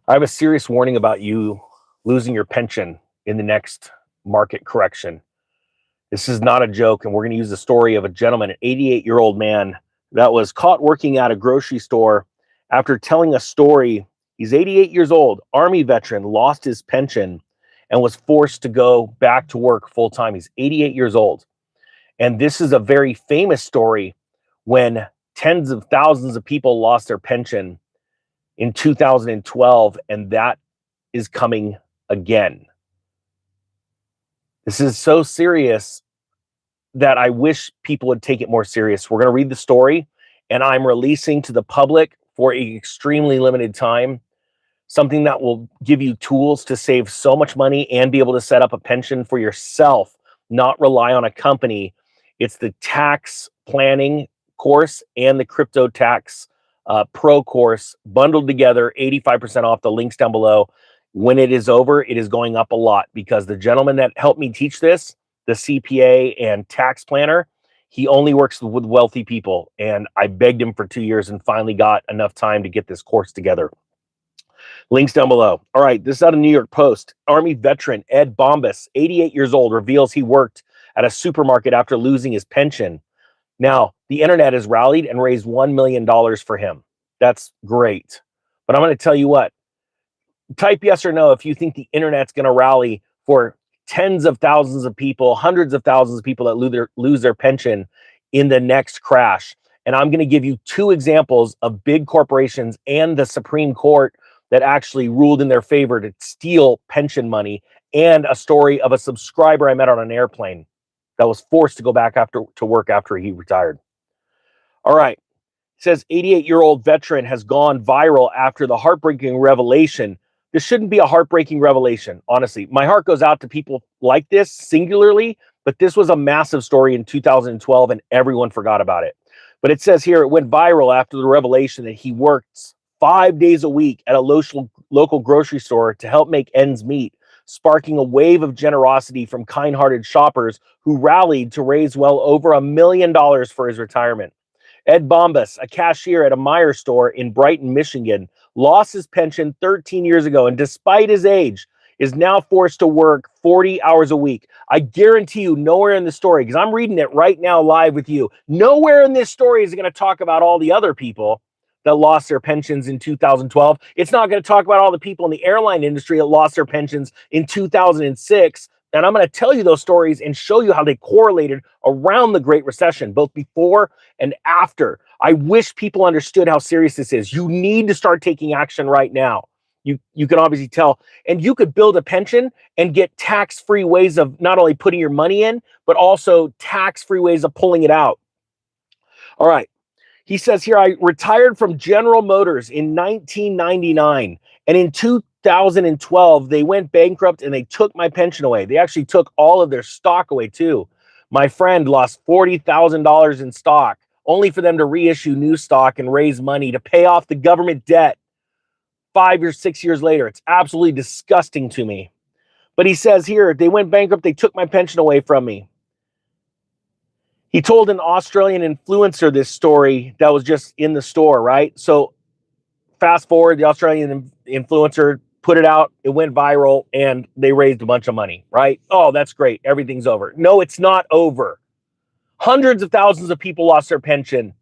I have a serious warning about you losing your pension in the next market correction. This is not a joke, and we're going to use the story of a gentleman, an 88-year-old man that was caught working at a grocery store after telling a story. He's 88 years old, Army veteran, lost his pension and was forced to go back to work full time. He's 88 years old. And this is a very famous story when tens of thousands of people lost their pension in 2012, and that is coming again. This is so serious that I wish people would take it more serious. We're going to read the story, and I'm releasing to the public for an extremely limited time something that will give you tools to save so much money and be able to set up a pension for yourself, not rely on a company. It's the tax planning course and the crypto tax pro course bundled together, 85% off. The links down below. When it is over, it is going up a lot because the gentleman that helped me teach this, the CPA and tax planner, he only works with wealthy people. And I begged him for 2 years and finally got enough time to get this course together. Links down below. All right, this is out of New York Post. Army veteran Ed Bambas, 88 years old, reveals he worked at a supermarket after losing his pension. Now, the internet has rallied and raised $1 million for him. That's great. But I'm going to tell you what, type yes or no if you think the internet's going to rally for tens of thousands of people, hundreds of thousands of people that lose their pension in the next crash. And I'm going to give you two examples of big corporations and the Supreme Court that actually ruled in their favor to steal pension money, and a story of a subscriber I met on an airplane that was forced to go back to work after he retired. All right. It says 88-year-old veteran has gone viral after the heartbreaking revelation. This shouldn't be a heartbreaking revelation, honestly. My heart goes out to people like this singularly, but this was a massive story in 2012 and everyone forgot about it. But it says here it went viral after the revelation that he works 5 days a week at a local grocery store to help make ends meet, sparking a wave of generosity from kind-hearted shoppers who rallied to raise well over $1 million for his retirement. Ed Bambas, a cashier at a Meijer store in Brighton, Michigan, lost his pension 13 years ago, and despite his age, is now forced to work 40 hours a week. I guarantee you nowhere in the story, because I'm reading it right now live with you, nowhere in this story is it going to talk about all the other people that lost their pensions in 2012. It's not going to talk about all the people in the airline industry that lost their pensions in 2006. And I'm going to tell you those stories and show you how they correlated around the Great Recession, both before and after. I wish people understood how serious this is. You need to start taking action right now. You can obviously tell. And you could build a pension and get tax-free ways of not only putting your money in, but also tax-free ways of pulling it out. All right. He says here, I retired from General Motors in 1999, and in 2012, they went bankrupt and they took my pension away. They actually took all of their stock away too. My friend lost $40,000 in stock, only for them to reissue new stock and raise money to pay off the government debt 5 or 6 years later. It's absolutely disgusting to me. But he says here, they went bankrupt, they took my pension away from me. He told an Australian influencer this story that was just in the store, right? So fast forward, the Australian influencer put it out, it went viral, and they raised a bunch of money, right? Oh, that's great. Everything's over. No, it's not over. Hundreds of thousands of people lost their pension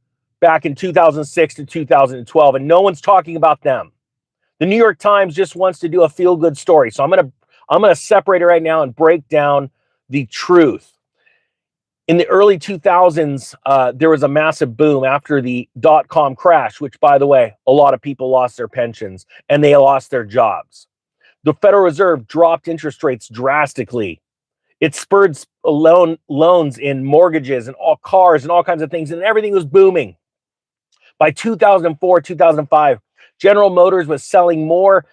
back in 2006 to 2012, and no one's talking about them. The New York Times just wants to do a feel-good story. So I'm gonna separate it right now and break down the truth. In the early 2000s, there was a massive boom after the dot-com crash, which, by the way, a lot of people lost their pensions and they lost their jobs. The Federal Reserve dropped interest rates drastically. It spurred loans in mortgages and all cars and all kinds of things, and everything was booming. By 2004, 2005, General Motors was selling more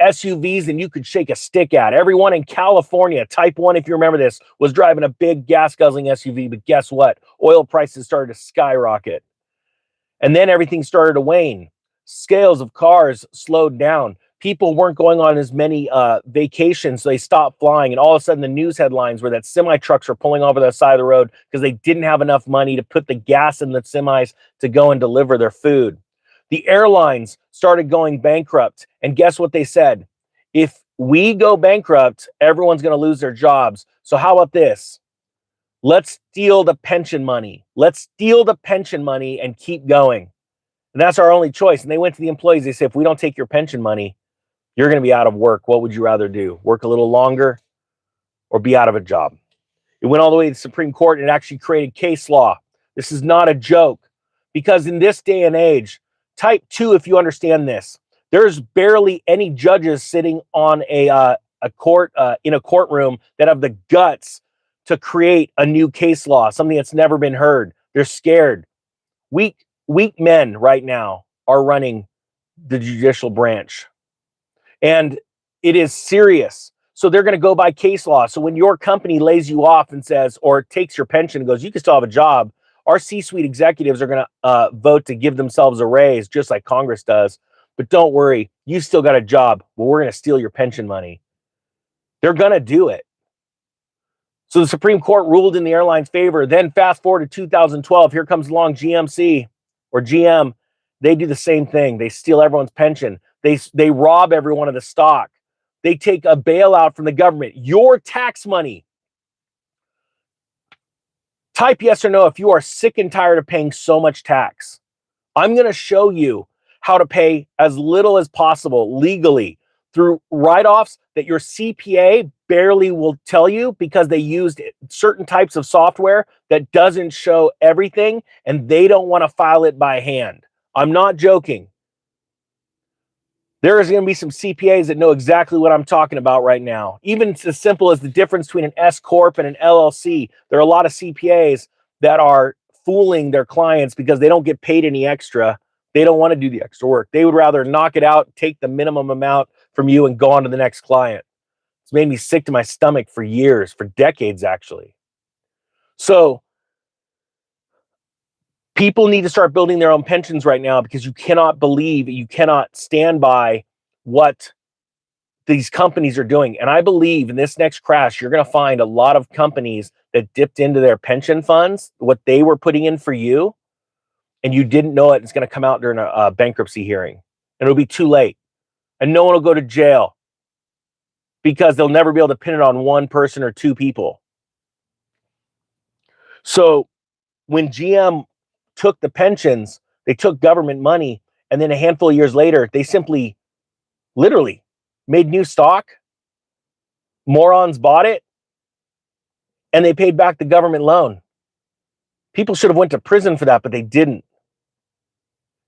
SUVs than you could shake a stick at. Everyone in California, Type 1, if you remember this, was driving a big gas-guzzling SUV, but guess what? Oil prices started to skyrocket. And then everything started to wane. Scales of cars slowed down. People weren't going on as many vacations, so they stopped flying. And all of a sudden, the news headlines were that semi-trucks were pulling over the side of the road because they didn't have enough money to put the gas in the semis to go and deliver their food. The airlines started going bankrupt. And guess what they said? If we go bankrupt, everyone's going to lose their jobs. So how about this? Let's steal the pension money. Let's steal the pension money and keep going. And that's our only choice. And they went to the employees. They said, if we don't take your pension money, you're going to be out of work. What would you rather do? Work a little longer or be out of a job? It went all the way to the Supreme Court and it actually created case law. This is not a joke, because in this day and age, type 2, if you understand this, there's barely any judges sitting on a court in a courtroom that have the guts to create a new case law, something that's never been heard. They're scared. Weak men right now are running the judicial branch, and it is serious. So they're going to go by case law. So when your company lays you off and says, or takes your pension and goes, you can still have a job, our C-suite executives are going to vote to give themselves a raise, just like Congress does. But don't worry, you still got a job. Well, we're going to steal your pension money. They're going to do it. So the Supreme Court ruled in the airline's favor. Then fast forward to 2012, here comes along GMC or GM. They do the same thing. They steal everyone's pension. They rob everyone of the stock. They take a bailout from the government. Your tax money. Type yes or no if you are sick and tired of paying so much tax. I'm going to show you how to pay as little as possible legally through write-offs that your CPA barely will tell you, because they used certain types of software that doesn't show everything and they don't want to file it by hand. I'm not joking. There is going to be some CPAs that know exactly what I'm talking about right now. Even as simple as the difference between an S Corp and an LLC. There are a lot of CPAs that are fooling their clients because they don't get paid any extra. They don't want to do the extra work. They would rather knock it out, take the minimum amount from you, and go on to the next client. It's made me sick to my stomach for years, for decades, actually. So people need to start building their own pensions right now, because you cannot stand by what these companies are doing. And I believe in this next crash, you're going to find a lot of companies that dipped into their pension funds, what they were putting in for you, and you didn't know it. It's going to come out during a bankruptcy hearing, and it'll be too late. And no one will go to jail because they'll never be able to pin it on one person or two people. So when GM took the pensions, they took government money, and then a handful of years later, they simply, literally, made new stock. Morons bought it, and they paid back the government loan. People should have went to prison for that, but they didn't.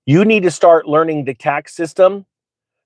You need to start learning the tax system.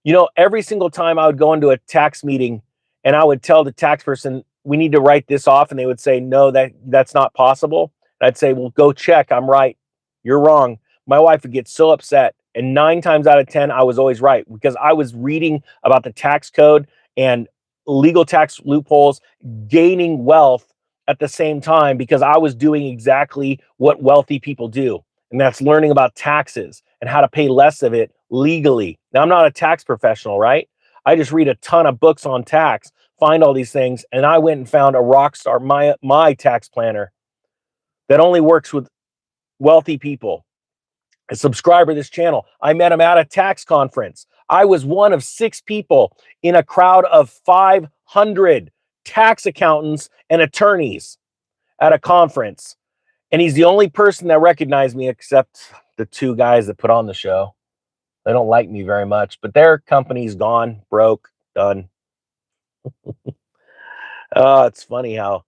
You know, every single time I would go into a tax meeting and I would tell the tax person, we need to write this off, and they would say, no, that's not possible. And I'd say, well, go check. I'm right. You're wrong. My wife would get so upset. And 9 times out of 10, I was always right, because I was reading about the tax code and legal tax loopholes, gaining wealth at the same time, because I was doing exactly what wealthy people do. And that's learning about taxes and how to pay less of it legally. Now, I'm not a tax professional, right? I just read a ton of books on tax, find all these things. And I went and found a rock star, my tax planner, that only works with wealthy people, a subscriber to this channel. I met him at a tax conference. I was one of 6 people in a crowd of 500 tax accountants and attorneys at a conference. And he's the only person that recognized me, except the 2 guys that put on the show. They don't like me very much, but their company's gone, broke, done. It's funny how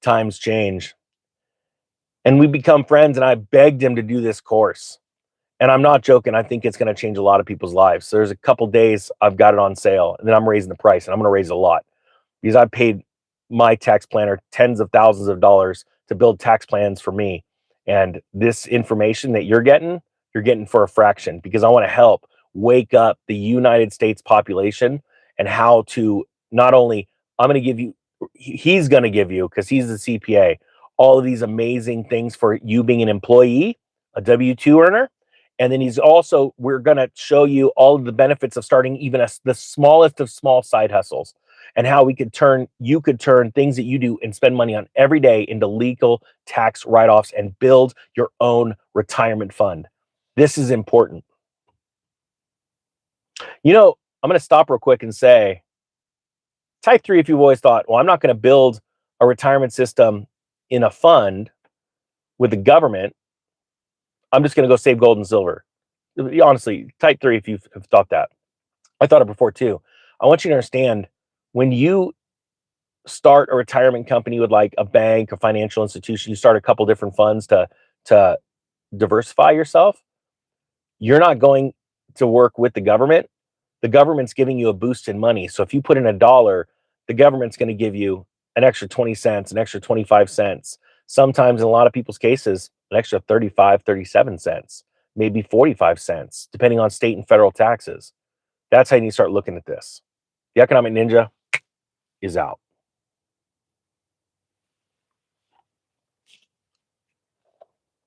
times change. And we become friends, and I begged him to do this course. And I'm not joking. I think it's going to change a lot of people's lives. So there's a couple days I've got it on sale, and then I'm raising the price, and I'm going to raise it a lot, because I paid my tax planner tens of thousands of dollars to build tax plans for me. And this information that you're getting for a fraction, because I want to help wake up the United States population, and how to not only, he's going to give you, because he's the CPA, all of these amazing things for you being an employee, a W-2 earner. And then we're going to show you all of the benefits of starting even the smallest of small side hustles, and how you could turn things that you do and spend money on every day into legal tax write-offs and build your own retirement fund. This is important. You know, I'm going to stop real quick and say, type 3, if you've always thought, well, I'm not going to build a retirement system in a fund with the government. I'm just going to go save gold and silver. Honestly, type 3, if you've thought that. I thought it before too. I want you to understand, when you start a retirement company with like a bank, a financial institution, you start a couple different funds to diversify yourself. You're not going to work with the government. The government's giving you a boost in money. So if you put in $1, the government's going to give you an extra 20 cents, an extra 25 cents. Sometimes in a lot of people's cases, an extra 35, 37 cents, maybe 45 cents, depending on state and federal taxes. That's how you need to start looking at this. The Economic Ninja is out.